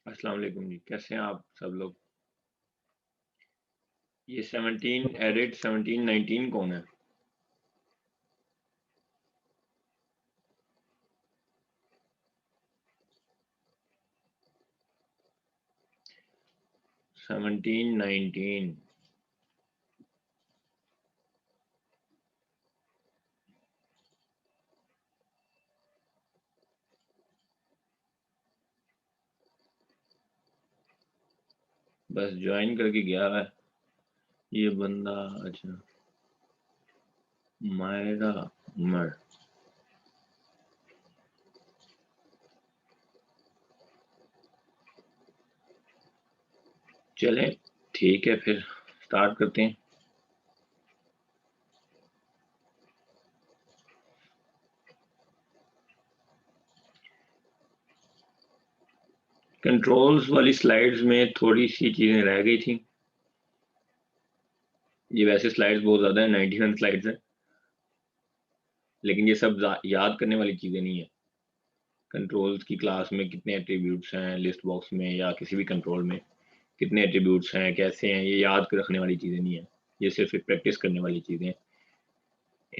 अस्सलाम वालेकुम जी, कैसे हैं आप सब लोग? ये 17 एडिट 17 19 कौन है? सेवनटीन 19 बस ज्वाइन करके गया है ये बंदा। अच्छा, मायरा उमर। चलें, ठीक है, फिर स्टार्ट करते हैं। कंट्रोल्स वाली स्लाइड्स में थोड़ी सी चीज़ें रह गई थी। ये वैसे स्लाइड्स बहुत ज़्यादा है, 91 स्लाइड्स हैं, लेकिन ये सब याद करने वाली चीज़ें नहीं है। कंट्रोल्स की क्लास में कितने एट्रीब्यूट्स हैं, लिस्ट बॉक्स में या किसी भी कंट्रोल में कितने एट्रीब्यूट्स हैं, कैसे हैं, ये याद रखने वाली चीज़ें नहीं है। ये सिर्फ एक प्रैक्टिस करने वाली चीज़ें हैं।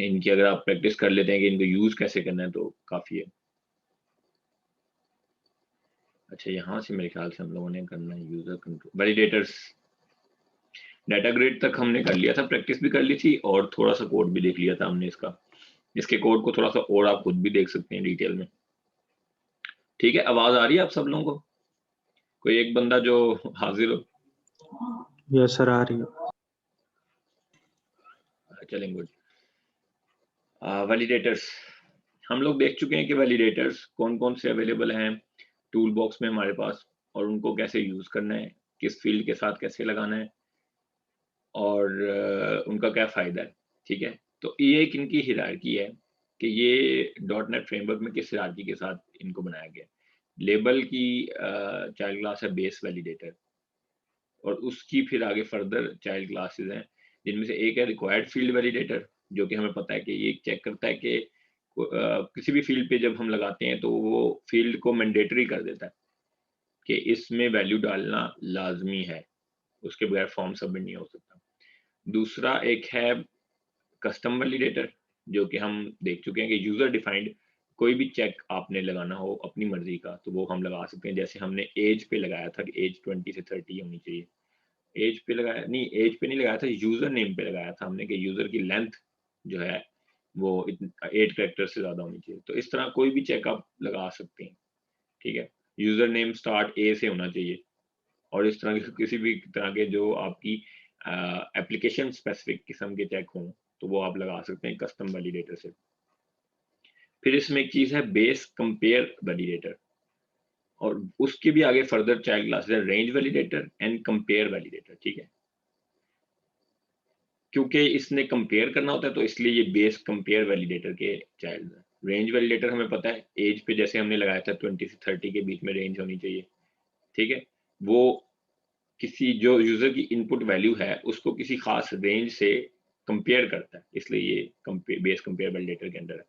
इनकी अगर आप प्रैक्टिस कर लेते हैं कि इनको यूज़ कैसे करना है तो काफ़ी है। अच्छा, यहाँ से मेरे ख्याल से हम लोगों ने करना है user control validators. Data grid तक हमने कर लिया था, प्रैक्टिस भी कर ली थी और थोड़ा सा कोड भी देख लिया था हमने इसका। इसके कोड को थोड़ा सा और आप खुद भी देख सकते हैं डिटेल में। ठीक है, आवाज़ आ रही है आप सब लोगों को? कोई एक बंदा जो हाजिर हो। यस सर, आ रही है। चलें, गुड। वैलिडेटर्स हम लोग देख चुके हैं कि वैलिडेटर्स कौन कौन से अवेलेबल हैं टूल बॉक्स में हमारे पास, और उनको कैसे यूज़ करना है, किस फील्ड के साथ कैसे लगाना है, और उनका क्या फ़ायदा है। ठीक है, तो ये एक इनकी हायरार्की है कि ये डॉट नेट फ्रेमवर्क में किस हायरार्की के साथ इनको बनाया गया है। लेबल की चाइल्ड क्लास है बेस वैलिडेटर, और उसकी फिर आगे फर्दर चाइल्ड क्लासेस हैं, जिनमें से एक है रिक्वायर्ड फील्ड वैलिडेटर, जो कि हमें पता है कि ये चेक करता है कि किसी भी फील्ड पे जब हम लगाते हैं तो वो फील्ड को मैंडेटरी कर देता है कि इसमें वैल्यू डालना लाजमी है, उसके बगैर फॉर्म सबमिट नहीं हो सकता। दूसरा एक है कस्टम वैलिडेटर, जो कि हम देख चुके हैं कि यूज़र डिफाइंड कोई भी चेक आपने लगाना हो अपनी मर्ज़ी का, तो वो हम लगा सकते हैं। जैसे हमने ऐज पे लगाया था कि ऐज 20 से 30 होनी चाहिए। ऐज पे लगाया नहीं, ऐज पे नहीं लगाया था, यूज़र नेम पे लगाया था हमने कि यूज़र की लेंथ जो है वो 8 कैरेक्टर से ज़्यादा होनी चाहिए। तो इस तरह कोई भी चेक आप लगा सकते हैं, ठीक है? यूज़र नेम स्टार्ट ए से होना चाहिए, और इस तरह के किसी भी तरह के जो आपकी एप्लीकेशन स्पेसिफिक किस्म के चेक हों, तो वो आप लगा सकते हैं कस्टम वैलिडेटर से। फिर इसमें एक चीज़ है बेस कंपेयर वैलिडेटर, और उसके भी आगे फर्दर चाइल्ड क्लासेस है range validator and compare validator, ठीक है? क्योंकि इसने कंपेयर करना होता है तो इसलिए ये बेस कंपेयर वैलिडेटर के चाइल्ड है। रेंज वैलिडेटर हमें पता है एज पे जैसे हमने लगाया था 20 से 30 के बीच में रेंज होनी चाहिए, ठीक है? वो किसी जो यूज़र की इनपुट वैल्यू है, उसको किसी ख़ास रेंज से कंपेयर करता है, इसलिए ये बेस कंपेयर वैलिडेटर के अंडर है।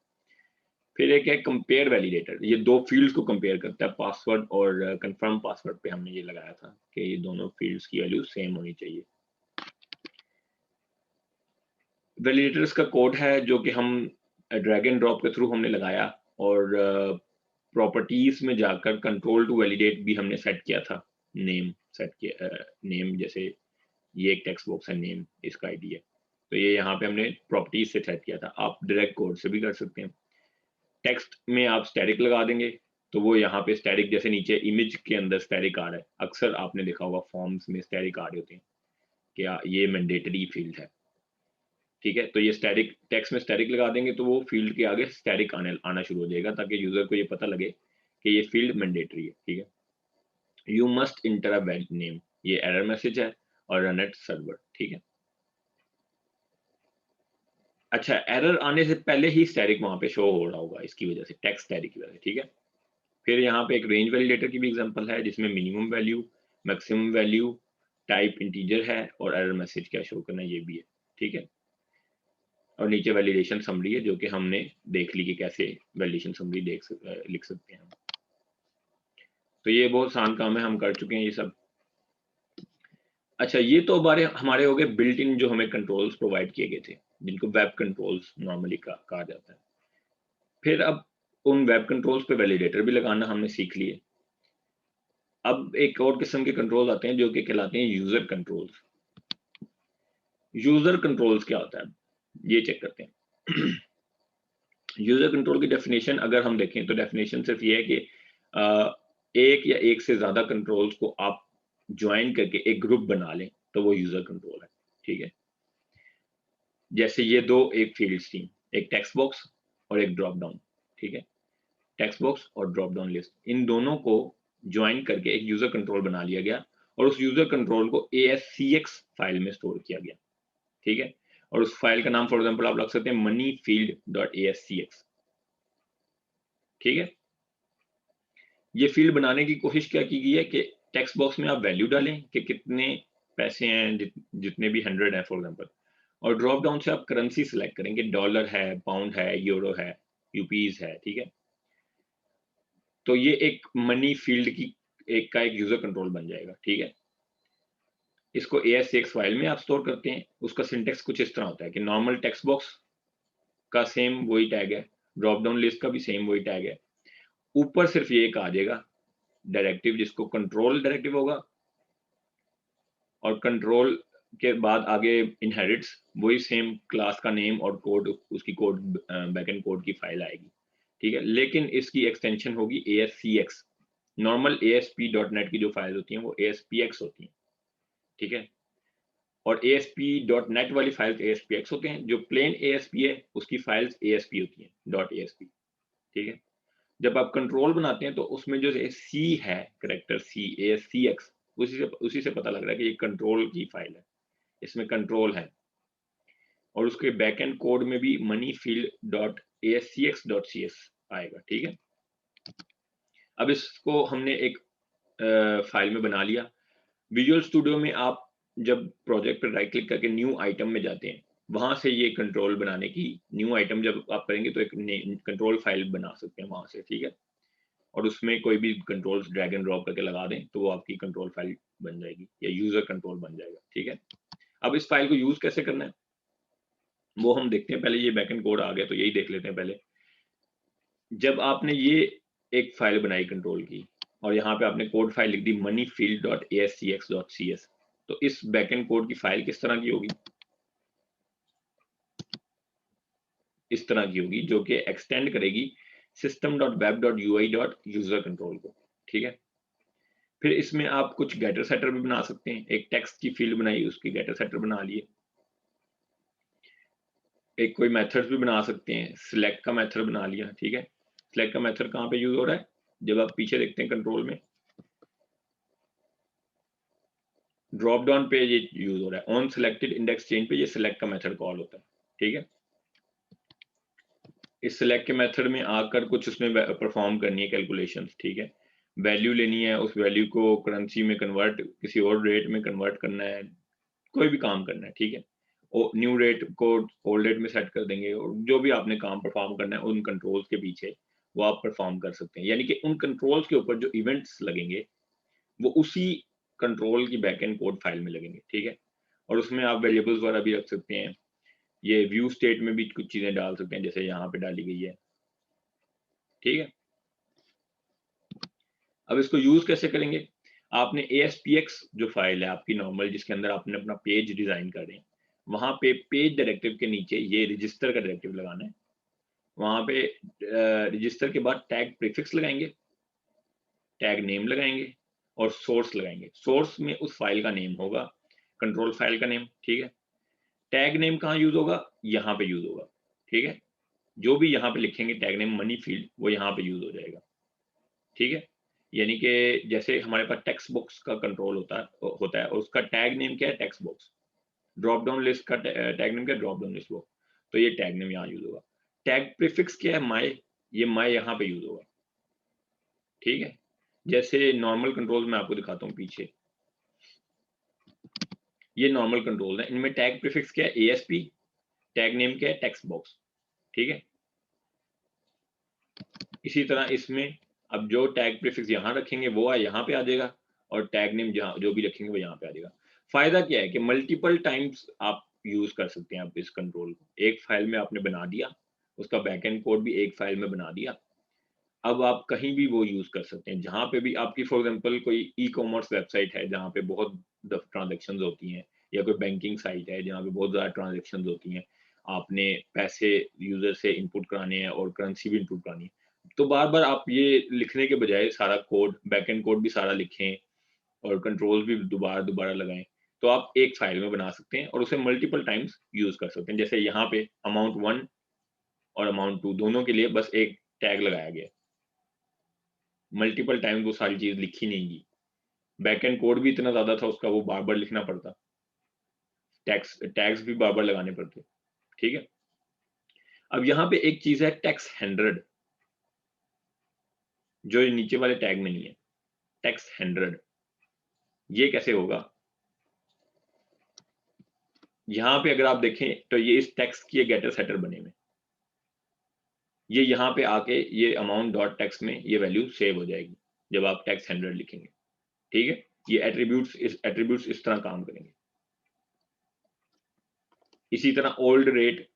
फिर एक है कंपेयर वैलिडेटर, ये 2 फ़ील्ड्स को कंपेयर करता है, पासवर्ड और कन्फर्म पासवर्ड पे हमने ये लगाया था कि ये दोनों फ़ील्ड्स की वैल्यू सेम होनी चाहिए। वैलिडेटर्स का कोड है जो कि हम ड्रैग एंड ड्रॉप के थ्रू हमने लगाया, और प्रॉपर्टीज़ में जाकर कंट्रोल टू वैलिडेट भी हमने सेट किया था। नेम सेट किया, नेम जैसे ये एक टेक्स्ट बॉक्स है, नेम इसका आईडी है। तो ये यहाँ पे हमने प्रॉपर्टीज़ से सेट किया था। आप डायरेक्ट कोड से भी कर सकते हैं। टेक्स्ट में आप स्टैटिक लगा देंगे, तो वो यहाँ पे स्टैटिक जैसे नीचे इमेज के अंदर स्टैटिक आ रहा है। अक्सर आपने देखा होगा फॉर्म्स में स्टैटिक आ रहे होते हैं, क्या ये मैंडेटरी फील्ड है, ठीक है? तो ये स्टैटिक टेक्स्ट में स्टैटिक लगा देंगे तो वो फील्ड के आगे स्टैटिक आना शुरू हो जाएगा, ताकि यूज़र को ये पता लगे कि ये फील्ड मैंडेटरी है, ठीक है? You must enter a valid name, ये एरर मैसेज है, और रन एट सर्वर, ठीक है? अच्छा, एरर आने से पहले ही स्टैटिक वहाँ पे शो हो रहा होगा इसकी वजह से, टेक्स्ट स्टैटिक की वजह से, ठीक है? फिर यहाँ पे एक रेंज वैलिडेटर की भी एग्जांपल है जिसमें minimum value, maximum value, type integer है, और एरर मैसेज क्या शो करना है ये भी है, ठीक है? और नीचे वैलिडेशन समरी है जो कि हमने देख ली कि कैसे वैलिडेशन समरी लिख सकते हैं हम। तो ये बहुत आसान काम है, हम कर चुके हैं ये सब। अच्छा, ये तो हमारे हो गए बिल्ट इन जो हमें कंट्रोल्स प्रोवाइड किए गए थे, जिनको वेब कंट्रोल्स नॉर्मली कहा जाता है। फिर अब उन वेब कंट्रोल्स पे वैलिडेटर भी लगाना हमने सीख लिए। अब एक और किस्म के कंट्रोल आते हैं जो कि कहलाते हैं यूजर कंट्रोल्स। यूजर कंट्रोल्स क्या होता है, ये चेक करते हैं। यूजर कंट्रोल की डेफिनेशन अगर हम देखें तो डेफिनेशन सिर्फ ये है कि एक या एक से ज्यादा कंट्रोल्स को आप ज्वाइन करके एक ग्रुप बना लें तो वो यूजर कंट्रोल है। ठीक है, जैसे ये दो एक फील्ड्स थी, एक टेक्स्ट बॉक्स और एक ड्रॉप डाउन। ठीक है, टेक्स्ट बॉक्स और ड्रॉप डाउन लिस्ट, इन दोनों को ज्वाइन करके एक यूजर कंट्रोल बना लिया गया और उस यूजर कंट्रोल को ASCX फाइल में स्टोर किया गया। ठीक है, और उस फाइल का नाम फॉर एग्जांपल आप रख सकते हैं मनी फील्ड डॉट ASCX। ठीक है, ये फील्ड बनाने की कोशिश क्या की गई है कि टेक्स्ट बॉक्स में आप वैल्यू डालें कि कितने पैसे हैं, जितने भी 100 है फॉर एग्जांपल, और ड्रॉप डाउन से आप करेंसी सिलेक्ट करेंगे, डॉलर है, पाउंड है, यूरो है, यूपीज है। ठीक है, तो ये एक मनी फील्ड की एक यूजर कंट्रोल बन जाएगा। ठीक है, इसको ASCX फाइल में आप स्टोर करते हैं। उसका सिंटेक्स कुछ इस तरह होता है कि नॉर्मल टेक्स्ट बॉक्स का सेम वही टैग है, ड्रॉप डाउन लिस्ट का भी सेम वही टैग है, ऊपर सिर्फ ये एक आ जाएगा डायरेक्टिव जिसको कंट्रोल डायरेक्टिव होगा, और कंट्रोल के बाद आगे इनहेरिट्स वही सेम क्लास का नेम और कोड, उसकी कोड बैकएंड कोड की फाइल आएगी। ठीक है, लेकिन इसकी एक्सटेंशन होगी ASCX। नॉर्मल ASP.NET की जो फाइल होती हैं वो ASPX होती हैं। ठीक है, और ASP.NET वाली फाइल्स ASPX होते हैं, जो प्लेन ASP है उसकी फाइल्स ASP होती हैं, .ASP। ठीक है, जब आप कंट्रोल बनाते हैं तो उसमें जो C है, करेक्टर C, ASCX, उसी से पता लग रहा है कि ये कंट्रोल की फाइल है, इसमें कंट्रोल है। और उसके बैकएंड कोड में भी मनी फील्ड डॉट ASCX.CS आएगा। ठीक है, अब इसको हमने एक फाइल में बना लिया। विजुअल स्टूडियो में आप जब प्रोजेक्ट पर राइट क्लिक करके न्यू आइटम में जाते हैं, वहां से ये कंट्रोल बनाने की, न्यू आइटम जब आप करेंगे तो एक कंट्रोल फाइल बना सकते हैं वहां से। ठीक है, और उसमें कोई भी कंट्रोल्स ड्रैग एंड ड्रॉप करके लगा दें तो वो आपकी कंट्रोल फाइल बन जाएगी या यूजर कंट्रोल बन जाएगा। ठीक है, अब इस फाइल को यूज कैसे करना है वो हम देखते हैं। पहले ये बैकएंड कोड आ गया तो यही देख लेते हैं पहले। जब आपने ये एक फाइल बनाई कंट्रोल की और यहाँ पे आपने कोड फाइल लिख the money field dot ASCX.CS, तो इस बैकएंड कोड की फाइल किस तरह की होगी, इस तरह की होगी, जो कि एक्सटेंड करेगी system.web.ui.user कंट्रोल को। ठीक है, फिर इसमें आप कुछ गेटर सेटर भी बना सकते हैं। एक टेक्स्ट की फील्ड बनाई, उसकी गेटर सेटर बना लिए। एक कोई मेथड्स भी बना सकते हैं, सिलेक्ट का मेथड बना लिया। ठीक है, सिलेक्ट का मेथड कहाँ पे यूज हो रहा है, जब आप पीछे देखते हैं कंट्रोल में ड्रॉप डाउन पे ये यूज हो रहा है। ऑन सिलेक्टेड इंडेक्स चेंज पे ये सिलेक्ट का मेथड कॉल होता है। ठीक है, इस सिलेक्ट के मेथड में आकर कुछ उसमें परफॉर्म करनी है कैलकुलेशंस। ठीक है, वैल्यू लेनी है, उस वैल्यू को करेंसी में कन्वर्ट, किसी और रेट में कन्वर्ट करना है, कोई भी काम करना है। ठीक है, और न्यू रेट को ओल्ड रेट में सेट कर देंगे, और जो भी आपने काम परफॉर्म करना है उन कंट्रोल्स के पीछे वो आप परफॉर्म कर सकते हैं। यानी कि उन कंट्रोल्स के ऊपर जो इवेंट्स लगेंगे वो उसी कंट्रोल की बैकएंड कोड फाइल में लगेंगे। ठीक है, और उसमें आप वेरिएबल्स वगैरह भी रख सकते हैं। ये व्यू स्टेट में भी कुछ चीजें डाल सकते हैं, जैसे यहाँ पे डाली गई है। ठीक है, अब इसको यूज कैसे करेंगे, आपने ASPX जो फाइल है आपकी नॉर्मल, जिसके अंदर आपने अपना पेज डिजाइन कर रहे हैं, वहां पे पेज डायरेक्टिव के नीचे ये रजिस्टर का डायरेक्टिव लगाना है। वहां पे रजिस्टर के बाद टैग प्रीफिक्स लगाएंगे, टैग नेम लगाएंगे और सोर्स लगाएंगे। सोर्स में उस फाइल का नेम होगा, कंट्रोल फाइल का नेम। ठीक है, टैग नेम कहाँ यूज होगा, यहाँ पे यूज होगा। ठीक है, जो भी यहाँ पे लिखेंगे टैग नेम मनी फील्ड, वो यहाँ पे यूज हो जाएगा। ठीक है, यानी कि जैसे हमारे पास टेक्स्ट बॉक्स का कंट्रोल होता है और उसका टैग नेम क्या है, text box. Drop down list का टैग नेम क्या है, ड्रॉप डाउन लिस्ट वो, तो ये टैग नेम यहाँ यूज होगा। टैग प्रीफिक्स क्या है, माय, ये माय यहाँ पे यूज होगा। ठीक है, जैसे नॉर्मल कंट्रोल मैं आपको दिखाता हूँ पीछे, ये नॉर्मल कंट्रोल है, इनमें टैग प्रीफिक्स क्या है, ASP, टैग नेम क्या है, टेक्स्ट बॉक्स। ठीक है, इसी तरह इसमें अब जो टैग प्रीफिक्स यहाँ रखेंगे वो यहाँ पे आ जाएगा, और टैग नेम जहाँ जो भी रखेंगे वो यहाँ पे आ जाएगा। फायदा क्या है कि मल्टीपल टाइम्स आप यूज कर सकते हैं आप इस कंट्रोल को। एक फाइल में आपने बना दिया, उसका बैकएंड कोड भी एक फाइल में बना दिया, अब आप कहीं भी वो यूज कर सकते हैं। जहाँ पे भी आपकी फॉर एग्जांपल कोई ई-कॉमर्स वेबसाइट है जहाँ पे बहुत ट्रांजैक्शंस होती हैं, या कोई बैंकिंग साइट है जहाँ पे बहुत ज़्यादा ट्रांजैक्शंस होती हैं, आपने पैसे यूजर से इनपुट कराने हैं और करेंसी भी इनपुट करानी है, तो बार-बार आप ये लिखने के बजाय सारा कोड, बैकएंड कोड भी सारा लिखें और कंट्रोल्स भी दोबारा-दोबारा लगाएँ, तो आप एक फाइल में बना सकते हैं और उसे मल्टीपल टाइम्स यूज़ कर सकते हैं। जैसे यहाँ पे अमाउंट 1 और अमाउंट 2 दोनों के लिए बस एक टैग लगाया गया है। मल्टीपल टाइम्स वो सारी चीज़ लिखी नहीं गई। बैकएंड कोड भी इतना ज़्यादा था उसका, वो बार-बार लिखना पड़ता। टैग्स भी बार-बार लगाने पड़ते। ठीक है? अब यहाँ पे एक चीज़ है टेक्स्ट 100, जो ये नीचे वाले टैग में नहीं है। टेक्स्ट 100 ये कैसे होगा? यहाँ पे अगर आप देखें तो ये इस टेक्स्ट की गेटर सेटर बने हुए हैं। ये यहाँ पे आके ये अमाउंट डॉट टेक्स्ट में ये वैल्यू सेव हो जाएगी, जब आप टेक्स्ट 100 लिखेंगे। ठीक है? ये एट्रिब्यूट्स इस तरह काम करेंगे। इसी तरह ओल्ड रेट,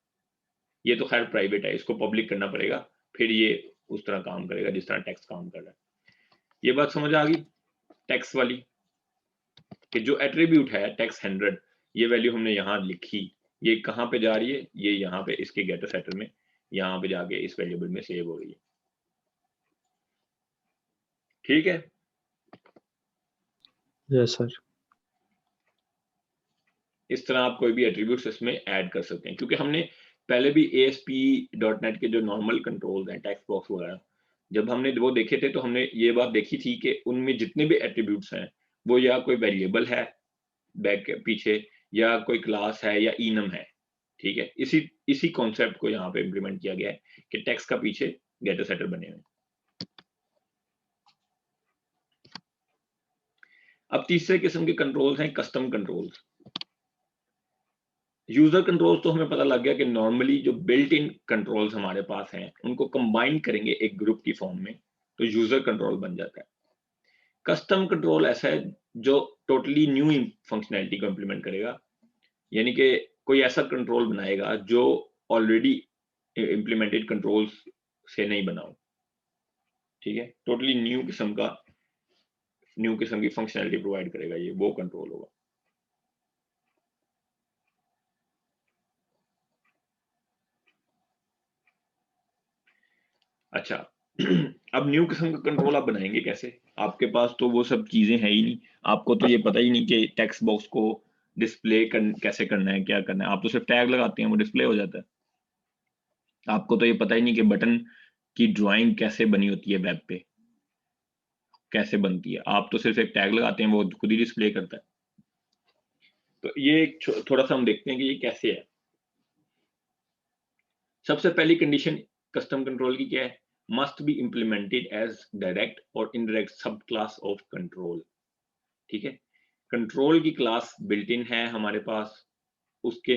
ये तो खैर प्राइवेट है, इसको पब्लिक करना पड़ेगा, फिर ये उस तरह काम करेगा जिस तरह टेक्स्ट काम कर रहा है। ये बात समझ आ गई टेक्स्ट वाली, कि जो एट्रीब्यूट है टेक्स्ट 100, ये वैल्यू हमने यहाँ लिखी, ये कहाँ पे जा रही है? ये यहाँ पे इसके गेटर सेटर में, यहाँ पे जाके इस वेरिएबल में सेव हो रही है। ठीक है? Yes sir. इस तरह आप कोई भी एट्रीब्यूट्स इसमें ऐड कर सकते हैं, क्योंकि हमने पहले भी ASP.NET के जो नॉर्मल कंट्रोल्स हैं, टेक्स्ट बॉक्स वगैरह, जब हमने वो देखे थे तो हमने ये बात देखी थी कि उनमें जितने भी एट्रीब्यूट्स हैं, वो या कोई वेरिएबल है बैक पीछे, या कोई क्लास है, या इनम है। ठीक है? इसी इसी कॉन्सेप्ट को यहाँ पे इम्प्लीमेंट किया गया है कि टेक्स्ट का पीछे गेटर सेटर बने हुए हैं। अब तीसरे किस्म के कंट्रोल्स हैं कस्टम कंट्रोल्स। यूजर कंट्रोल्स तो हमें पता लग गया कि नॉर्मली जो बिल्ट इन कंट्रोल्स हमारे पास हैं, उनको कंबाइन करेंगे एक ग्रुप की फॉर्म में, तो यूजर कंट्रोल बन जाता है। कस्टम कंट्रोल ऐसा है जो टोटली न्यू फंक्शनैलिटी को इम्प्लीमेंट करेगा, यानी कि कोई ऐसा कंट्रोल बनाएगा जो ऑलरेडी इम्प्लीमेंटेड कंट्रोल्स से नहीं बना हो। ठीक है? टोटली न्यू किस्म की फंक्शनैलिटी प्रोवाइड करेगा, ये वो कंट्रोल होगा। अच्छा, अब न्यू किस्म का कंट्रोल आप बनाएंगे कैसे? आपके पास तो वो सब चीजें हैं ही नहीं, आपको तो ये पता ही नहीं कि टेक्स्ट बॉक्स को डिस्प्ले कैसे करना है, क्या करना है। आप तो सिर्फ टैग लगाते हैं, वो डिस्प्ले हो जाता है। आपको तो ये पता ही नहीं कि बटन की ड्राइंग कैसे बनी होती है वेब पे, कैसे बनती है। आप तो सिर्फ एक टैग लगाते हैं, वो खुद ही डिस्प्ले करता है। तो ये थोड़ा सा हम देखते हैं कि ये कैसे है। सबसे पहली कंडीशन कस्टम कंट्रोल की क्या है? Must be implemented as direct और indirect sub class of control. ठीक है? कंट्रोल की क्लास बिल्ट इन है हमारे पास, उसके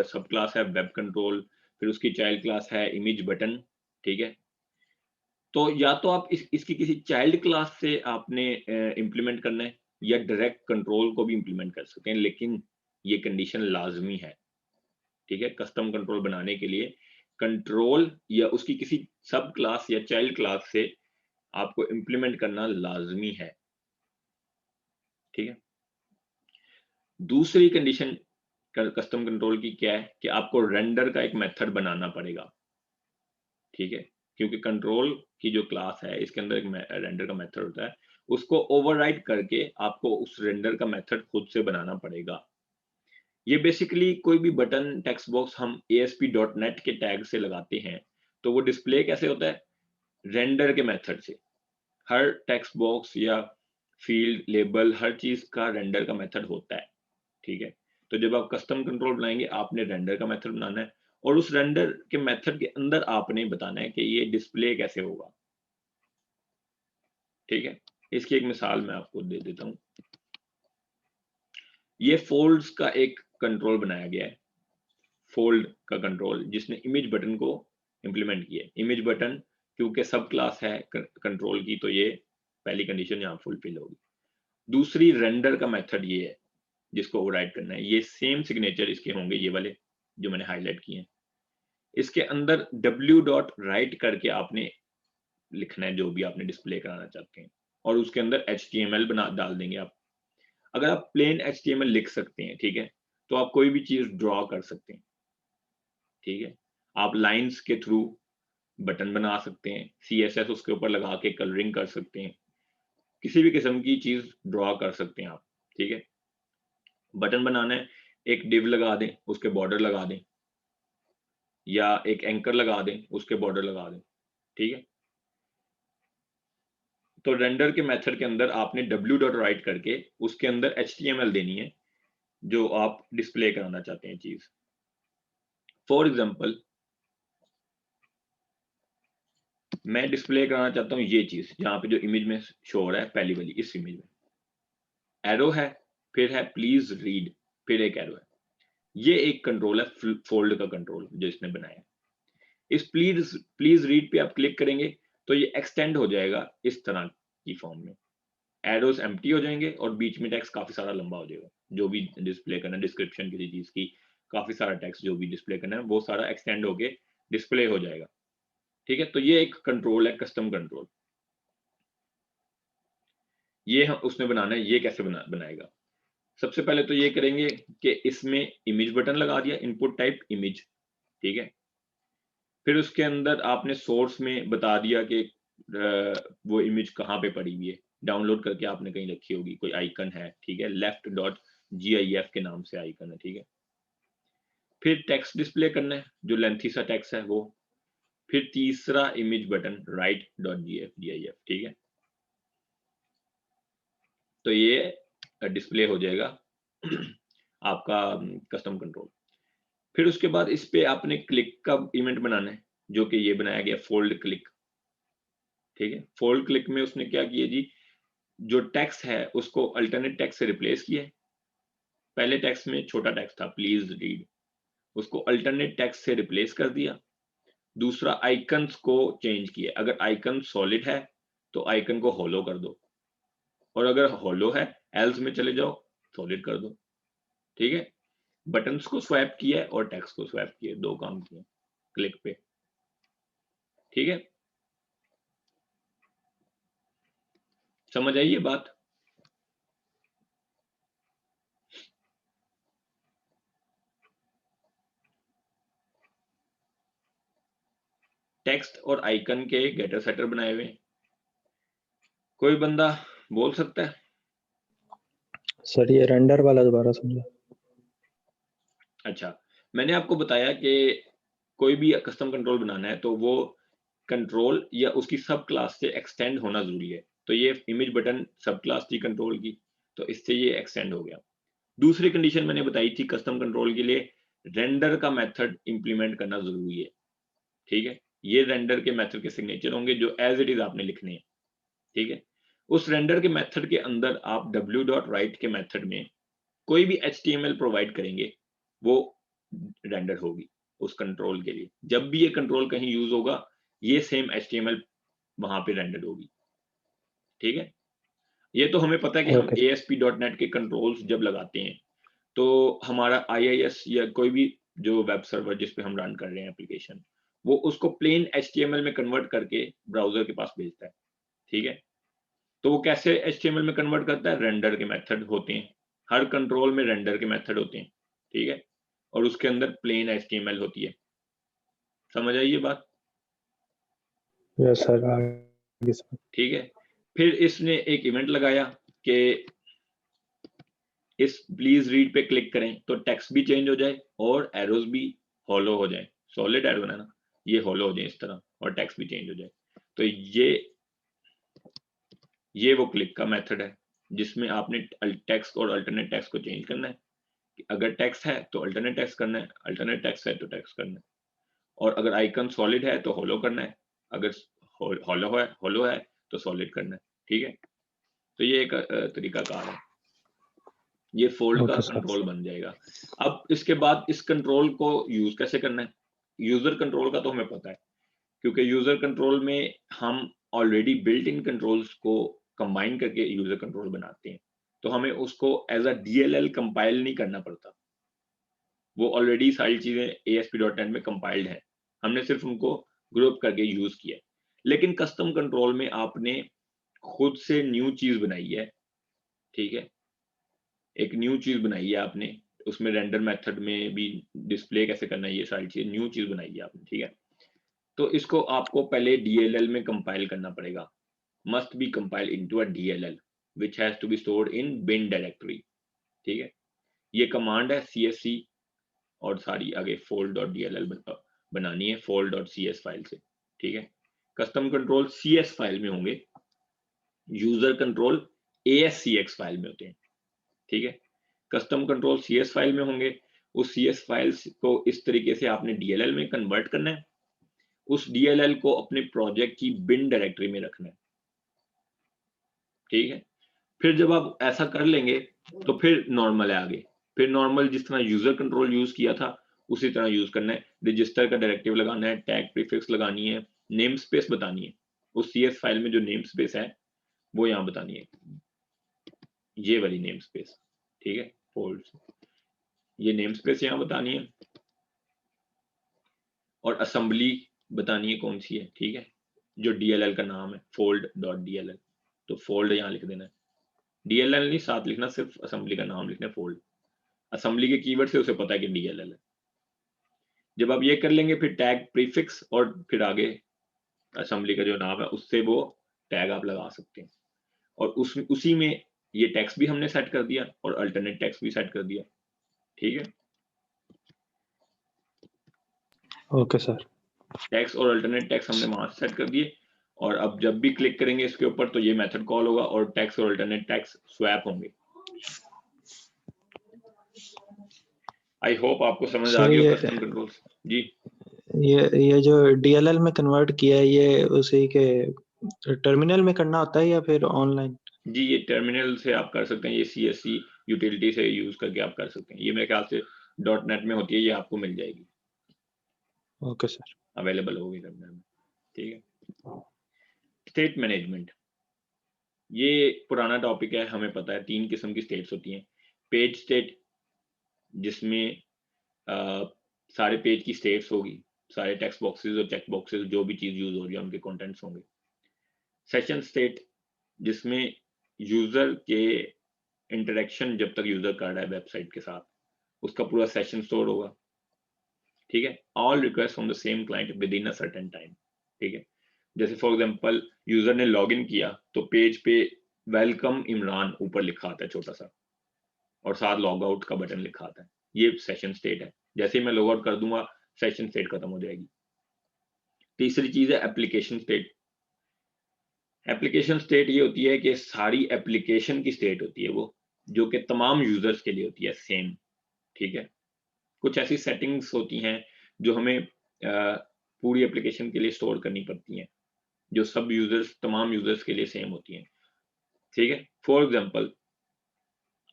सब क्लास है वेब कंट्रोल, फिर उसकी चाइल्ड क्लास है इमेज बटन। ठीक है? तो या तो आप इसकी किसी चाइल्ड क्लास से आपने इम्प्लीमेंट करना है, या डायरेक्ट कंट्रोल को भी इम्प्लीमेंट कर सकते हैं, लेकिन ये कंडीशन लाजमी है। ठीक है? कस्टम कंट्रोल बनाने के लिए कंट्रोल या उसकी किसी सब क्लास या चाइल्ड क्लास से आपको इम्प्लीमेंट करना लाजमी है। ठीक है? दूसरी कंडीशन कस्टम कंट्रोल की क्या है कि आपको रेंडर का एक मेथड बनाना पड़ेगा। ठीक है? क्योंकि कंट्रोल की जो क्लास है इसके अंदर एक रेंडर का मेथड होता है, उसको ओवरराइड करके आपको उस रेंडर का मेथड खुद से बनाना पड़ेगा। ये बेसिकली कोई भी बटन टेक्स्ट बॉक्स हम ASP.NET के टैग से लगाते हैं, तो वो डिस्प्ले कैसे होता है? रेंडर के मेथड से। हर टेक्स्ट बॉक्स या फील्ड लेबल हर चीज का रेंडर का मेथड होता है। ठीक है? तो जब आप कस्टम कंट्रोल बनाएंगे, आपने रेंडर का मेथड बनाना है, और उस रेंडर के मेथड के अंदर आपने बताना है कि ये डिस्प्ले कैसे होगा। ठीक है? इसकी एक मिसाल मैं आपको दे देता हूँ। ये फोल्ड्स का एक कंट्रोल बनाया गया है, फोल्ड का कंट्रोल, जिसने इमेज बटन को इंप्लीमेंट किया है। इमेज बटन क्योंकि सब क्लास है कंट्रोल की, तो ये पहली कंडीशन यहाँ फुलफिल होगी। दूसरी रेंडर का मेथड ये है जिसको ओवरराइड करना है। ये सेम सिग्नेचर इसके होंगे, ये वाले जो मैंने हाईलाइट किए हैं। इसके अंदर w.write करके आपने लिखना है जो भी आपने डिस्प्ले कराना चाहते हैं, और उसके अंदर HTML बना डाल देंगे आप। अगर आप प्लेन HTML लिख सकते हैं, ठीक है, तो आप कोई भी चीज ड्रॉ कर सकते हैं, ठीक है। आप लाइंस के थ्रू बटन बना सकते हैं, CSS उसके ऊपर लगा के कलरिंग कर सकते हैं, किसी भी किस्म की चीज ड्रॉ कर सकते हैं आप, ठीक है। बटन बनाना है, एक डिव लगा दें, उसके बॉर्डर लगा दें, या एक एंकर लगा दें, उसके बॉर्डर लगा दें, ठीक है। तो रेंडर के मेथड के अंदर आपने w.write करके उसके अंदर HTML देनी है जो आप डिस्प्ले कराना चाहते हैं चीज। फॉर एग्जांपल मैं डिस्प्ले कराना चाहता हूँ ये चीज, जहां पे जो इमेज में शो हो रहा है, पहली वाली इस इमेज में एरो है, फिर है प्लीज रीड, फिर एक एरो है। ये एक कंट्रोल है फोल्ड का कंट्रोल जो इसने बनाया है। इस प्लीज रीड पे आप क्लिक करेंगे तो ये एक्सटेंड हो जाएगा इस तरह की फॉर्म में, एरोस एम्प्टी हो जाएंगे और बीच में टेक्स्ट काफी सारा लंबा हो जाएगा। जो भी डिस्प्ले करना है, डिस्क्रिप्शन किसी चीज की, काफी सारा टेक्स्ट जो भी डिस्प्ले करना है वो सारा एक्सटेंड होके डिस्प्ले हो जाएगा, ठीक है। तो ये एक कंट्रोल है, कस्टम कंट्रोल। ये हम उसने बनाना है। ये कैसे बनाएगा? सबसे पहले तो ये करेंगे कि इसमें इमेज बटन लगा दिया, इनपुट टाइप इमेज, ठीक है। फिर उसके अंदर आपने सोर्स में बता दिया कि वो इमेज कहाँ पे पड़ी हुई है, डाउनलोड करके आपने कहीं रखी होगी, कोई आइकन है, ठीक है, left.gif के नाम से आइकन है, ठीक है। फिर टेक्स्ट डिस्प्ले करना है, जो लेंथी सा टेक्स्ट है वो। फिर तीसरा इमेज बटन write.gif, ठीक है। तो ये डिस्प्ले हो जाएगा आपका कस्टम कंट्रोल। फिर उसके बाद इस पे आपने क्लिक का इवेंट बनाना है, जो कि ये बनाया गया फोल्ड क्लिक, ठीक है। फोल्ड क्लिक में उसने क्या किया जी, जो टेक्स्ट है उसको अल्टरनेट टेक्स्ट से रिप्लेस किया। पहले टेक्स्ट में छोटा टेक्स्ट था प्लीज रीड, उसको अल्टरनेट टेक्स्ट से रिप्लेस कर दिया। दूसरा आइकन्स को चेंज किया, अगर आइकन सॉलिड है तो आइकन को होलो कर दो, और अगर होलो है एल्स में चले जाओ, सॉलिड कर दो, ठीक है। बटन्स को स्वैप किया और टेक्स्ट को स्वैप किया, दो काम किए क्लिक पे, ठीक है। समझ आई ये बात? टेक्स्ट और आइकन के गेटर सेटर बनाए हुए, कोई बंदा बोल सकता है? सर ये रेंडर वाला दोबारा समझा। अच्छा, मैंने आपको बताया कि कोई भी कस्टम कंट्रोल बनाना है तो वो कंट्रोल या उसकी सब क्लास से एक्सटेंड होना जरूरी है। तो ये इमेज बटन सब क्लास थी कंट्रोल की, तो इससे ये एक्सटेंड हो गया। दूसरी कंडीशन मैंने बताई थी कस्टम कंट्रोल के लिए, रेंडर का मेथड इंप्लीमेंट करना जरूरी है, ठीक है। ये रेंडर के मेथड के सिग्नेचर होंगे जो एज इट इज आपने लिखने हैं, ठीक है। उस रेंडर के मेथड के अंदर आप w.write के मेथड में कोई भी HTML प्रोवाइड करेंगे वो रेंडर होगी उस कंट्रोल के लिए। जब भी ये कंट्रोल कहीं यूज होगा ये सेम HTML वहां पे रेंडर होगी, ठीक है। ये तो हमें पता है कि हम ओके ASP.NET के कंट्रोल्स जब लगाते हैं तो हमारा IIS या कोई भी जो वेब सर्वर जिस पे हम रन कर रहे हैं एप्लीकेशन, वो उसको प्लेन HTML में कन्वर्ट करके ब्राउजर के पास भेजता है, ठीक है। तो वो कैसे HTML में कन्वर्ट करता है? रेंडर के मेथड होते हैं, हर कंट्रोल में रेंडर के मेथड होते हैं, ठीक है, और उसके अंदर प्लेन HTML होती है। समझ आई ये बात? यस सर आगे सर। ठीक है। फिर इसने एक इवेंट लगाया कि इस प्लीज रीड पे क्लिक करें तो टेक्स्ट भी चेंज हो जाए और एरोज भी हॉलो हो जाए, सॉलिड एरो है ना, ये हॉलो हो जाए इस तरह, और टेक्स्ट भी चेंज हो जाए। तो ये वो क्लिक का मेथड है जिसमें आपने टेक्स्ट और अल्टरनेट टेक्स्ट को चेंज करना है। अगर टेक्स्ट है तो अल्टरनेट टेक्स्ट करना है, अल्टरनेट टेक्स्ट है तो टेक्स्ट करना है, और अगर आइकन सॉलिड है तो होलो करना है, अगर होलो है तो सॉलिड करना है, ठीक है। तो ये एक तरीका कार है, ये फोल्ड का ओके सर। कंट्रोल बन जाएगा। अब इसके बाद इस कंट्रोल को यूज कैसे करना है? यूजर कंट्रोल का तो हमें पता है, क्योंकि यूजर कंट्रोल में हम ऑलरेडी बिल्ट इन कंट्रोल्स को कंबाइन करके यूजर कंट्रोल बनाते हैं, तो हमें उसको एज अ डीएलएल कंपाइल नहीं करना पड़ता। वो ऑलरेडी सारी चीजें ASP.NET में कंपाइल्ड हैं, हमने सिर्फ उनको ग्रुप करके यूज किया है। लेकिन कस्टम कंट्रोल में आपने खुद से न्यू चीज बनाई है, ठीक है, एक न्यू चीज बनाई है आपने, उसमें रेंडर मेथड में भी डिस्प्ले कैसे करना है, ये सारी चीज न्यू चीज बनाई है आपने, ठीक है। तो इसको आपको पहले DLL में कंपाइल करना पड़ेगा, must be compile into a DLL which has to be stored in bin directory, ठीक है। ये कमांड है CSC और सारी आगे fold.dll बनानी है fold.cs फाइल से, ठीक है। कस्टम कंट्रोल CS फाइल में होंगे, यूजर कंट्रोल ASCX फाइल में होते हैं, ठीक है। कस्टम कंट्रोल CS फाइल में होंगे, उस CS फाइल्स को इस तरीके से आपने DLL में कन्वर्ट करना है, उस DLL को अपने प्रोजेक्ट की बिन डायरेक्टरी में रखना है, ठीक है। फिर जब आप ऐसा कर लेंगे तो फिर नॉर्मल है आगे, फिर नॉर्मल जिस तरह यूजर कंट्रोल यूज किया था उसी तरह यूज करना है, रजिस्टर का डायरेक्टिव लगाना है, टैग प्रीफिक्स लगानी है, नेम स्पेस बतानी है, उस CS फाइल में जो नेम स्पेस है वो यहाँ बतानी है, ये वाली नेम स्पेस, ठीक है, फोल्ड, ये नेम स्पेस यहाँ बतानी है, और असेंबली बतानी है कौन सी है, ठीक है, जो DLL का नाम है fold.dll, तो फोल्ड यहाँ लिख देना है, DLL नहीं साथ लिखना, सिर्फ असेंबली का नाम लिखना है फोल्ड, असेंबली के कीवर्ड से उसे पता है कि DLL है। जब आप ये कर लेंगे फिर टैग प्रीफिक्स और फिर आगे असेंबली का जो नाम है उससे वो टैग आप लगा सकते हैं, और उसी में ये टेक्स्ट भी हमने सेट कर दिया और अल्टरनेट टेक्स्ट भी सेट कर दिया, ठीक है। Okay sir. टेक्स्ट और अल्टरनेट टेक्स्ट हमने वहां सेट कर दिए, और अब जब भी क्लिक करेंगे इसके ऊपर तो ये मेथड कॉल होगा और टेक्स्ट और अल्टरनेट टेक्स्ट स्वैप होंगे। आई होप आपको समझ आ सर गया ये कस्टम कंट्रोल्स जी। ये जो DLL में कन्वर्ट किया है ये उसी के टर्मिनल में करना होता है या फिर ऑनलाइन? जी ये टर्मिनल से आप कर सकते हैं, ये CSC यूटिलिटी से यूज करके आप कर सकते हैं, ये मेरे ख्याल से .NET में होती है, ये आपको मिल जाएगी, ओके सर। अवेलेबल होगी टर्मिनल में, ठीक है। स्टेट मैनेजमेंट, ये पुराना टॉपिक है, हमें पता है 3 किस्म की स्टेट्स होती हैं। पेज स्टेट जिसमें सारे पेज की स्टेट्स होगी, सारे टेक्स्ट बॉक्सेस और चेक बॉक्सेस जो भी चीज यूज हो रही है उनके कंटेंट्स होंगे। सेशन स्टेट जिसमें यूजर के इंटरेक्शन जब तक यूजर कर रहा है वेबसाइट के साथ उसका पूरा सेशन स्टोर होगा, ठीक है। All request from the same client with in a certain time, ठीक है। जैसे फॉर एग्जांपल यूजर ने लॉगिन किया तो पेज पे वेलकम इमरान ऊपर लिखा आता है छोटा सा, और साथ लॉग आउट का बटन लिखा आता है, ये सेशन स्टेट है। जैसे ही मैं लॉग आउट कर दूंगा सेशन स्टेट खत्म हो जाएगी। तीसरी चीज है एप्लीकेशन स्टेट। एप्लीकेशन स्टेट ये होती है कि सारी एप्लीकेशन की स्टेट होती है वो, जो कि तमाम यूजर्स के लिए होती है सेम, ठीक है। कुछ ऐसी सेटिंग्स होती हैं जो हमें पूरी एप्लीकेशन के लिए स्टोर करनी पड़ती हैं, जो सब यूजर्स तमाम यूजर्स के लिए सेम होती हैं, ठीक है। फॉर एग्जांपल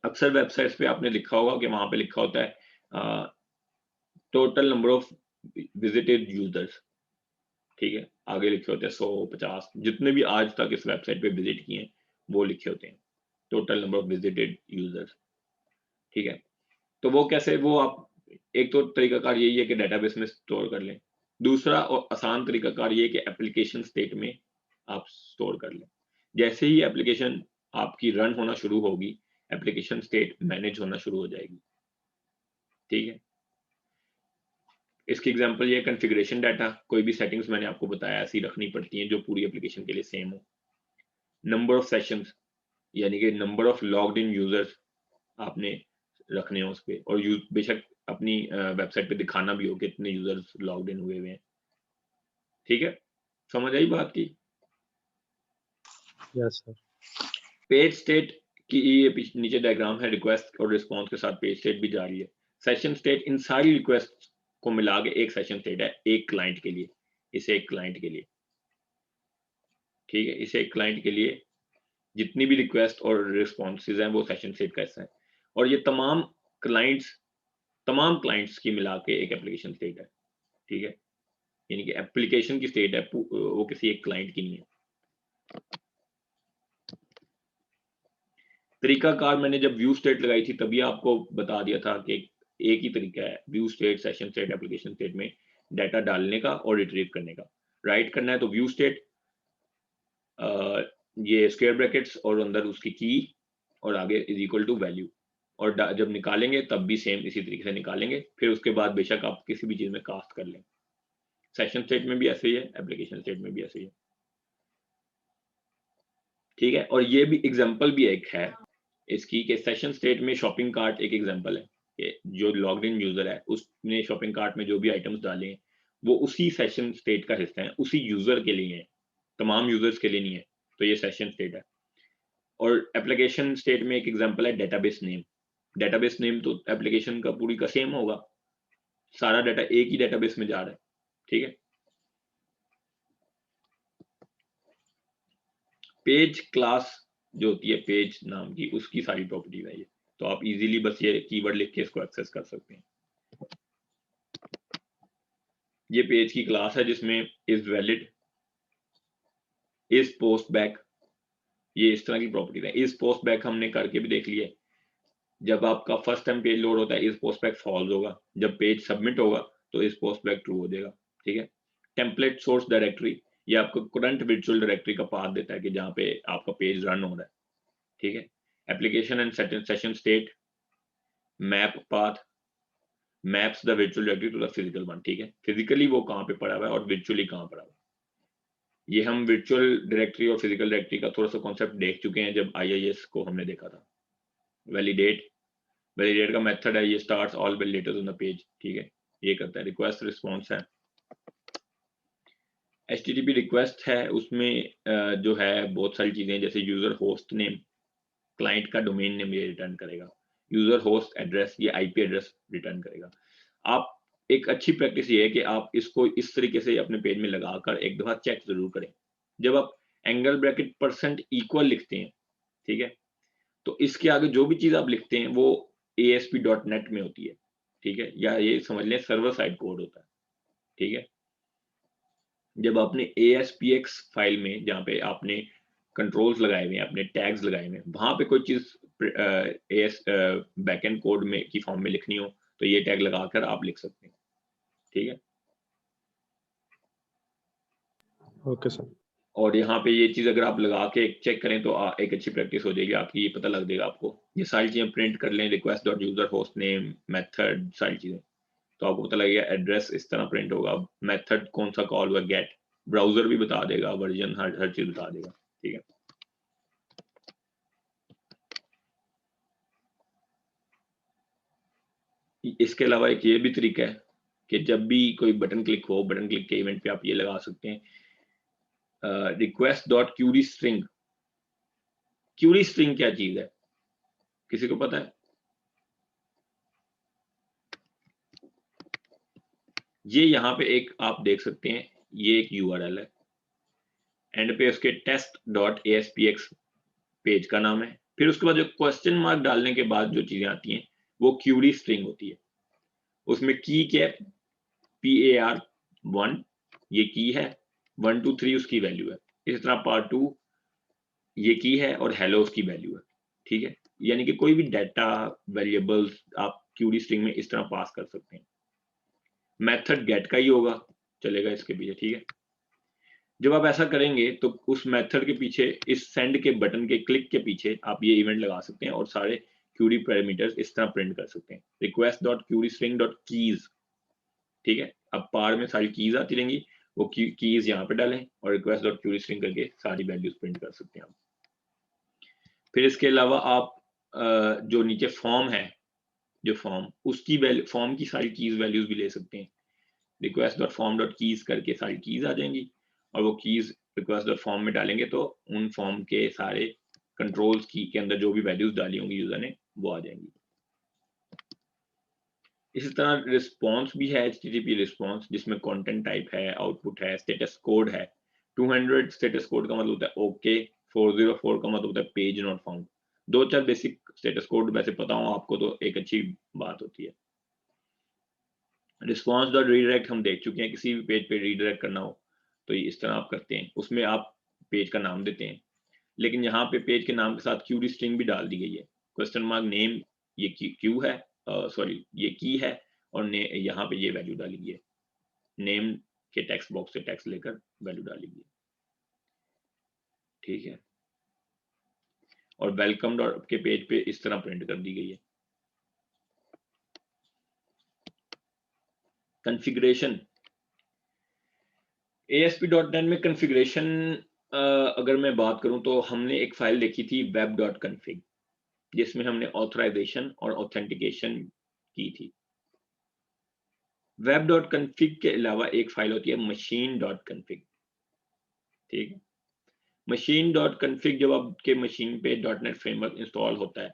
अक्सर वेबसाइट्स पे आपने लिखा होगा कि वहां पे लिखा होता है total number of visited users, ठीक है, आगे लिखे होते हैं 100 50 जितने भी आज तक इस वेबसाइट पे विजिट किए हैं वो लिखे होते हैं, total number of visited users, ठीक है। तो वो कैसे, वो आप एक तो तरीकाकार यही है कि डेटाबेस में स्टोर कर लें, दूसरा और आसान तरीकाकार ये है कि एप्लीकेशन स्टेट में आप स्टोर कर लें। जैसे ही एप्लीकेशन आपकी रन होना शुरू होगी एप्लीकेशन स्टेट मैनेज होना शुरू हो जाएगी, ठीक है। इसकी एग्जांपल ये कॉन्फ़िगरेशन डाटा, कोई भी सेटिंग्स मैंने आपको बताया ऐसी रखनी पड़ती हैं जो पूरी एप्लीकेशन के लिए सेम हो। नंबर ऑफ सेशंस यानी कि number of logged in users आपने रखने हैं उस पे, और बेशक अपनी वेबसाइट पे दिखाना भी हो कि इतने यूजर्स लॉग्ड इन हुए हैं, ठीक है। समझ आई बात की। Yes sir. पेज स्टेट की ये नीचे डायग्राम है, रिक्वेस्ट और रिस्पांस के साथ पेज स्टेट भी जा रही है। सेशन स्टेट इन सारी रिक्वेस्ट को मिला के एक सेशन स्टेट है एक क्लाइंट के लिए, इसे एक क्लाइंट के लिए, ठीक है, इसे एक क्लाइंट के लिए जितनी भी रिक्वेस्ट और रिस्पॉन्सेज हैं वो सेशन स्टेट का हिस्सा है, और ये तमाम क्लाइंट्स की मिला के एक एप्लीकेशन स्टेट है, ठीक है। यानी कि एप्लीकेशन की स्टेट है, वो किसी एक क्लाइंट की नहीं है। तरीकाकार मैंने जब व्यू स्टेट लगाई थी तभी आपको बता दिया था कि एक ही तरीका है view state, session state, application state में डाटा डालने का और रिट्रीव करने का। राइट करना है तो व्यू स्टेट, ये स्क्वायर ब्रैकेट्स और अंदर उसकी की और आगे इज इक्वल टू वैल्यू, और जब निकालेंगे तब भी सेम इसी तरीके से निकालेंगे। फिर उसके बाद बेशक आप किसी भी चीज में कास्ट कर लें। सेशन स्टेट में भी ऐसे ही है, एप्लीकेशन स्टेट में भी ऐसे ही है। ठीक है, और ये भी एग्जांपल भी एक है इसकी कि सेशन स्टेट में शॉपिंग कार्ट एक एग्जांपल है कि जो लॉग्ड इन यूजर है उसने शॉपिंग कार्ट में जो भी आइटम्स डाले हैं वो उसी सेशन स्टेट का हिस्सा है, उसी यूजर के लिए है, तमाम यूजर्स के लिए नहीं है। तो ये सेशन स्टेट है। और एप्लीकेशन स्टेट में एक एग्जांपल है डेटाबेस नेम। डेटाबेस नेम तो एप्लीकेशन का पूरी का सेम होगा, सारा डाटा एक ही डेटाबेस में जा रहा है। ठीक है, पेज क्लास जो होती है पेज नाम की, उसकी सारी प्रॉपर्टीज है ये। तो आप इजीली बस ये कीवर्ड लिख के इसको एक्सेस कर सकते हैं। ये पेज की क्लास है जिसमें is valid, is post back, ये इस तरह की प्रॉपर्टीज है। इज पोस्ट बैक हमने करके भी देख लिए, जब आपका फर्स्ट टाइम पेज लोड होता है इज पोस्ट बैक फॉल्स होगा, जब पेज सबमिट होगा तो इज पोस्ट बैक ट्रू हो जाएगा। ठीक है, टेम्पलेट सोर्स डायरेक्टरी, ये आपको करंट वर्चुअल डायरेक्टरी का पाथ देता है कि जहाँ पे आपका पेज रन हो रहा है। ठीक है, application and session state, map path maps the virtual directory to the physical one. ठीक है, फिजिकली वो कहाँ पे पड़ा हुआ है और वर्चुअली कहाँ पड़ा हुआ है। ये हम वर्चुअल डायरेक्टरी और फिजिकल डायरेक्टरी का थोड़ा सा कॉन्सेप्ट देख चुके हैं जब IIS को हमने देखा था। वैलिडेट, वैलिडेट का मेथड है ये starts all validators on the page. ठीक है, ये करता है। रिक्वेस्ट रिस्पॉन्स है, HTTP रिक्वेस्ट है, उसमें जो है बहुत सारी चीजें जैसे यूजर होस्ट नेम, क्लाइंट का डोमेन नेम ये रिटर्न करेगा, यूजर होस्ट एड्रेस ये IP एड्रेस रिटर्न करेगा। आप एक अच्छी प्रैक्टिस ये है कि आप इसको इस तरीके से अपने पेज में लगाकर एक दफा चेक जरूर करें। जब आप एंगल ब्रैकेट परसेंट इक्वल लिखते हैं, ठीक है, तो इसके आगे जो भी चीज आप लिखते हैं वो ASP.NET में होती है। ठीक है, या ये समझ लें सर्वर साइड कोड होता है। ठीक है, जब आपने ASPX फाइल में जहाँ पे आपने कंट्रोल्स लगाए हुए हैं, अपने टैग्स लगाए हुए हैं, वहां पे कोई चीज AS बैकएंड कोड में की फॉर्म में लिखनी हो तो ये टैग लगाकर आप लिख सकते हैं। ठीक है, ओके सर। और यहाँ पे ये चीज अगर आप लगा के चेक करें तो एक अच्छी प्रैक्टिस हो जाएगी आपकी, ये पता लग जाएगा आपको। ये सारी चीजें प्रिंट कर लें, request dot user host name method सारी चीजें, तो आपको पता लगेगा। एड्रेस इस तरह प्रिंट होगा, मेथड कौन सा कॉल हुआ, गेट, ब्राउजर भी बता देगा, वर्जन हर चीज बता देगा। ठीक है, इसके अलावा एक ये भी तरीका है कि जब भी कोई बटन क्लिक हो, बटन क्लिक के इवेंट पे आप ये लगा सकते हैं request dot query string. Query string क्या चीज है, किसी को पता है? ये यहाँ पे एक आप देख सकते हैं, ये एक URL है, एंड पे उसके test.aspx पेज का नाम है। फिर उसके बाद जो क्वेश्चन मार्क डालने के बाद जो चीजें आती हैं वो क्यूरी स्ट्रिंग होती है। उसमें की क्या, PAR1 ये की है, 1 2 3 उसकी वैल्यू है, इस तरह पार्ट 2 ये की है और हेलो उसकी वैल्यू है। ठीक है, यानी कि कोई भी डाटा वेरिएबल्स आप क्यूरी स्ट्रिंग में इस तरह पास कर सकते हैं। मेथड गेट का ही होगा, चलेगा इसके पीछे। ठीक है, जब आप ऐसा करेंगे तो उस मेथड के पीछे इस सेंड के बटन के क्लिक के पीछे आप ये इवेंट लगा सकते हैं और सारे क्यूरी पैरामीटर्स इस तरह प्रिंट कर सकते हैं, request dot query string dot keys. ठीक है, अब पार में सारी कीज आती रहेंगी, वो कीज यहाँ पे डालें और रिक्वेस्ट डॉट क्यूरी स्ट्रिंग करके सारी वैल्यूज प्रिंट कर सकते हैं आप। फिर इसके अलावा आप जो नीचे फॉर्म है, जो फॉर्म उसकी फॉर्म की सारी कीज वैल्यूज भी ले सकते हैं, request dot form dot keys करके सारी कीज आ जाएंगी और वो कीज रिक्वेस्ट डॉट फॉर्म में डालेंगे तो उन फॉर्म के सारे कंट्रोल्स की के अंदर जो भी वैल्यूज डाली होंगी यूजर ने वो आ जाएंगी। इसी तरह रिस्पॉन्स भी है, HTTP रिस्पॉन्स, जिसमें कंटेंट टाइप है, आउटपुट है, स्टेटस कोड है। 200 स्टेटस कोड का मतलब होता है ओके, 404 का मतलब होता है पेज नॉट फाउंड। दो चार बेसिक स्टेटस कोड वैसे पता हो आपको तो एक अच्छी बात होती है। रिस्पॉन्स डॉट रीडायरेक्ट हम देख चुके हैं, किसी भी पेज पे रीडायरेक्ट करना हो तो ये इस तरह आप करते हैं, उसमें आप पेज का नाम देते हैं, लेकिन यहाँ पे पेज के नाम के साथ क्यूरी स्ट्रिंग भी डाल दी गई है। क्वेश्चन मार्क नेम ये क्यू है, सॉरी ये की है, और यहाँ पे ये वैल्यू डाली गई है, नेम के टेक्स्ट बॉक्स से टेक्स्ट लेकर वैल्यू डाली गई है, ठीक है। और वेलकम डॉट के पेज पे इस तरह प्रिंट कर दी गई है। कॉन्फ़िगरेशन, ASP.NET में कॉन्फ़िगरेशन अगर मैं बात करूं तो हमने एक फाइल देखी थी web.config, जिसमें हमने ऑथराइजेशन और ऑथेंटिकेशन की थी। web.config के अलावा एक फाइल होती है machine.config, ठीक है। machine.config जब आपके मशीन पे .NET फ्रेमवर्क इंस्टॉल होता है,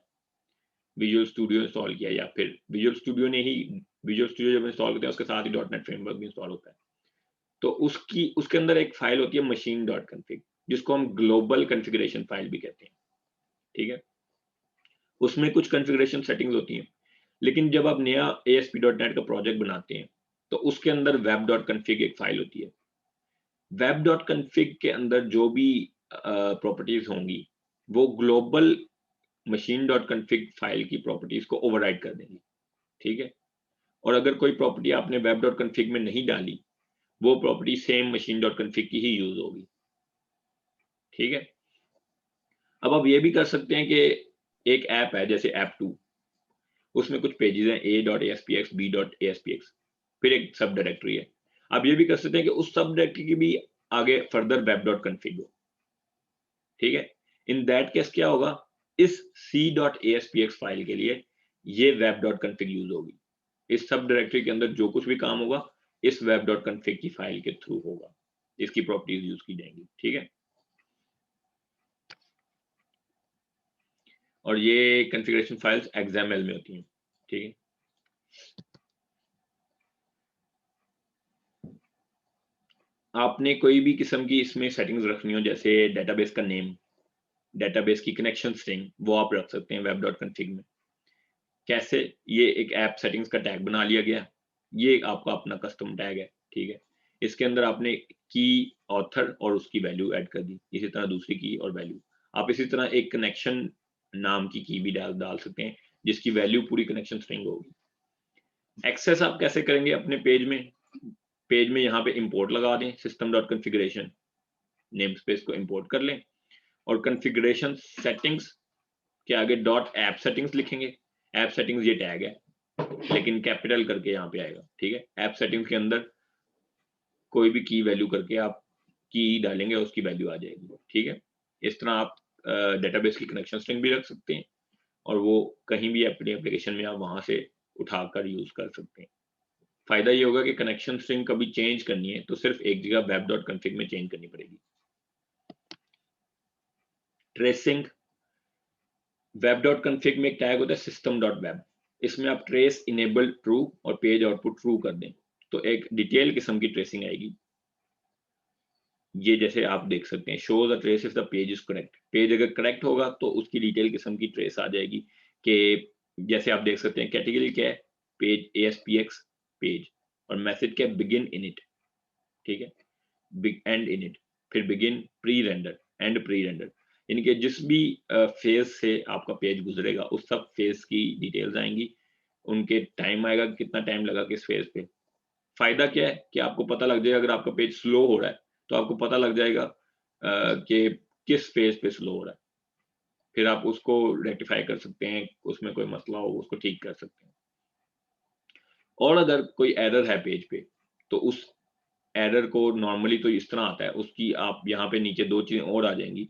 विजुअल स्टूडियो इंस्टॉल किया या फिर विजुअल स्टूडियो ने ही, विजुअल स्टूडियो जब इंस्टॉल करते हैं उसके साथ ही .NET फ्रेमवर्क भी इंस्टॉल होता है, तो उसके अंदर एक फाइल होती है machine.config, जिसको हम ग्लोबल कॉन्फ़िगरेशन फाइल भी कहते हैं, ठीक है। उसमें कुछ कॉन्फ़िगरेशन सेटिंग्स होती हैं, लेकिन जब आप नया ASP.NET का प्रोजेक्ट बनाते हैं तो उसके अंदर web.config एक फाइल होती है। web.config के अंदर जो भी प्रॉपर्टीज होंगी वो ग्लोबल machine.config फाइल की प्रॉपर्टीज को ओवरराइड कर देंगी, ठीक है। और अगर कोई प्रॉपर्टी आपने web.config में नहीं डाली, वो प्रॉपर्टी सेम machine.config की ही यूज होगी, ठीक है। अब आप ये भी कर सकते हैं कि एक ऐप है जैसे ऐप2, उसमें कुछ पेजेस हैं a.aspx, b.aspx, फिर एक सब डायरेक्टरी है। आप ये भी कर सकते हैं कि उस सब डायरेक्टरी की भी आगे फर्दर web.config हो, ठीक है। इन दैट केस क्या होगा, इस c.aspx फाइल के लिए ये web.config यूज होगी। इस सब डायरेक्टरी के अंदर जो कुछ भी काम होगा इस web.config की फाइल के थ्रू होगा, इसकी प्रॉपर्टीज यूज की जाएंगी, ठीक है। और ये कॉन्फ़िगरेशन फाइल्स XML में होती हैं, ठीक है। आपने कोई भी किस्म की इसमें सेटिंग्स रखनी हो, जैसे डेटाबेस का नेम, डेटाबेस की कनेक्शन स्ट्रिंग, वो आप रख सकते हैं web.config में। कैसे, ये एक ऐप सेटिंग्स का टैग बना लिया गया, ये आपका अपना कस्टम टैग है, ठीक है। इसके अंदर आपने की, ऑथर और उसकी वैल्यू ऐड कर दी, इसी तरह दूसरी की और वैल्यू। आप इसी तरह एक कनेक्शन नाम की भी डाल सकते हैं, जिसकी वैल्यू पूरी कनेक्शन स्ट्रिंग होगी। एक्सेस आप कैसे करेंगे अपने पेज में, यहाँ पे इंपोर्ट लगा दें, system.configuration नेम स्पेस को इंपोर्ट कर लें, और कॉन्फ़िगरेशन सेटिंग्स के आगे .app settings लिखेंगे। ऐप सेटिंग्स ये टैग है, लेकिन कैपिटल करके यहाँ पे आएगा, ठीक है। ऐप सेटिंग्स के अंदर कोई भी की वैल्यू करके आप की डालेंगे, उसकी वैल्यू आ जाएगी, ठीक है। इस तरह आप डेटाबेस की कनेक्शन स्ट्रिंग भी रख सकते हैं, और वो कहीं भी अपनी एप्लीकेशन में आप वहां से उठाकर यूज कर सकते हैं। फायदा ये होगा कि कनेक्शन स्ट्रिंग कभी चेंज करनी है तो सिर्फ एक जगह web.config में चेंज करनी पड़ेगी। ट्रेसिंग, web.config में एक टैग होता है system.web, इसमें आप ट्रेस इनेबल ट्रू और पेज आउटपुट ट्रू कर दें तो एक डिटेल किस्म की ट्रेसिंग आएगी। ये जैसे आप देख सकते हैं, show the trace if the page is correct, page अगर करेक्ट होगा तो उसकी डिटेल किस्म की ट्रेस आ जाएगी। कि जैसे आप देख सकते हैं कैटेगरी क्या है, पेज ASPX पेज, और मैसेज क्या है, बिगिन इन इट, ठीक है, बिग एंड इन इट, फिर begin pre render, and pre render, यानी कि जिस भी फेज से आपका पेज गुजरेगा उस सब फेज की डिटेल्स आएंगी, उनके टाइम आएगा, कितना टाइम लगा किस फेज पे। फायदा क्या है कि आपको पता लग जाएगा, अगर आपका पेज स्लो हो रहा है तो आपको पता लग जाएगा कि किस फेज पे स्लो हो रहा है, फिर आप उसको रेक्टिफाई कर सकते हैं, उसमें कोई मसला हो उसको ठीक कर सकते हैं। और अगर कोई एरर है पेज पे तो उस एरर को नॉर्मली तो इस तरह आता है, उसकी आप यहाँ पे नीचे दो चीजें और आ जाएंगी,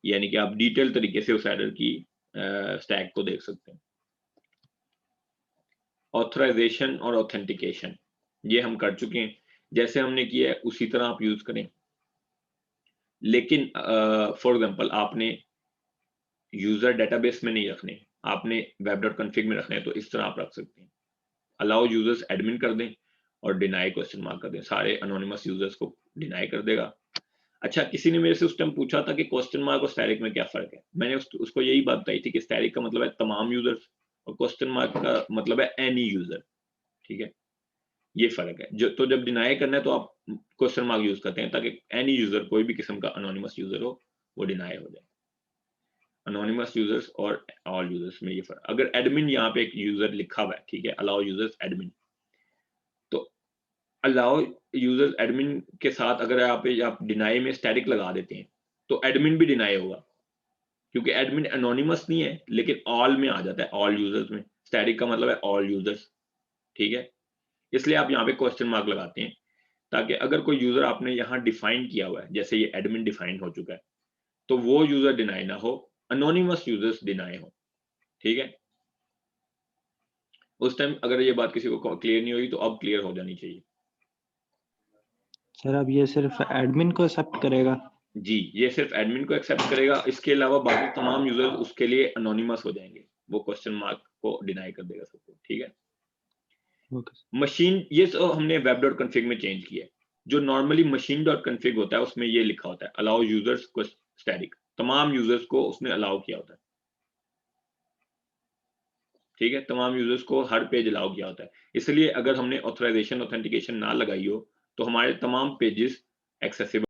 यानी कि आप डिटेल तरीके से उस एरर की स्टैक को देख सकते हैं। ऑथराइजेशन और ऑथेंटिकेशन ये हम कर चुके हैं, जैसे हमने किया है उसी तरह आप यूज करें, लेकिन फॉर एग्जांपल आपने यूजर डेटाबेस में नहीं रखने, आपने web.config में रखने हैं, तो इस तरह आप रख सकते हैं, अलाउ यूजर्स एडमिन कर दें और डिनाई क्वेश्चन मार्क कर दें, सारे अनोनिमस यूजर्स को डिनाई कर देगा। अच्छा, किसी ने मेरे से उस टाइम पूछा था कि क्वेश्चन मार्क और स्टैटिक में क्या फर्क है, मैंने उसको यही बात बताई थी कि स्टैटिक का मतलब है तमाम यूजर्स और क्वेश्चन मार्क का मतलब है एनी यूजर, ठीक है। ये फ़र्क है। जो जब डिनाई करना है तो आप क्वेश्चन मार्क यूज़ करते हैं ताकि एनी यूज़र, कोई भी किस्म का एनोनिमस यूज़र हो, वो डिनाई हो जाए। एनोनिमस यूज़र्स और ऑल यूज़र्स में ये फ़र्क। अगर एडमिन यहाँ पे एक यूज़र लिखा हुआ है, ठीक है, अलाउ यूज़र्स एडमिन, तो अलाउ यूज़र्स एडमिन के साथ अगर आप डिनाई में स्टैटिक लगा देते हैं, तो एडमिन भी डिनाई होगा, क्योंकि एडमिन एनोनिमस नहीं है, लेकिन ऑल में आ जाता है, ऑल यूज़र्स में। स्टैटिक का मतलब है ऑल यूज़र्स, ठीक है? इसलिए आप यहाँ पे क्वेश्चन मार्क लगाते हैं, ताकि अगर कोई यूज़र आपने यहाँ डिफाइन किया हुआ है, जैसे ये एडमिन डिफाइन हो चुका है, तो वो यूज़र डिनाई ना हो, एनोनिमस यूज़र्स डिनाई हो, ठीक है? उस टाइम अगर ये बात किसी को क्लियर नहीं हुई, तो अब क्लियर हो जानी चाहिए। सर अब ये सिर्फ एडमिन को एक्सेप्ट करेगा? जी, ये सिर्फ़ एडमिन को एक्सेप्ट करेगा, इसके अलावा बाकी तमाम यूज़र्स उसके लिए एनोनिमस हो जाएँगे। वो क्वेश्चन मार्क को डिनाई कर देगा सबको, ठीक है? Okay sir. मशीन, ये सब हमने web.config में चेंज किया है। जो नॉर्मली machine.config होता है, उसमें ये लिखा होता है, अलाउ यूज़र्स स्टैटिक, तमाम यूज़र्स को उसने अलाउ किया होता है। ठीक है? तमाम यूज़र्स को हर पेज अलाउ किया होता है। इसलिए अगर हमने ऑथराइज़ेशन ऑथेंटिकेशन ना लगाई हो, तो हमारे तमाम पेजेज़ एक्सेसिबल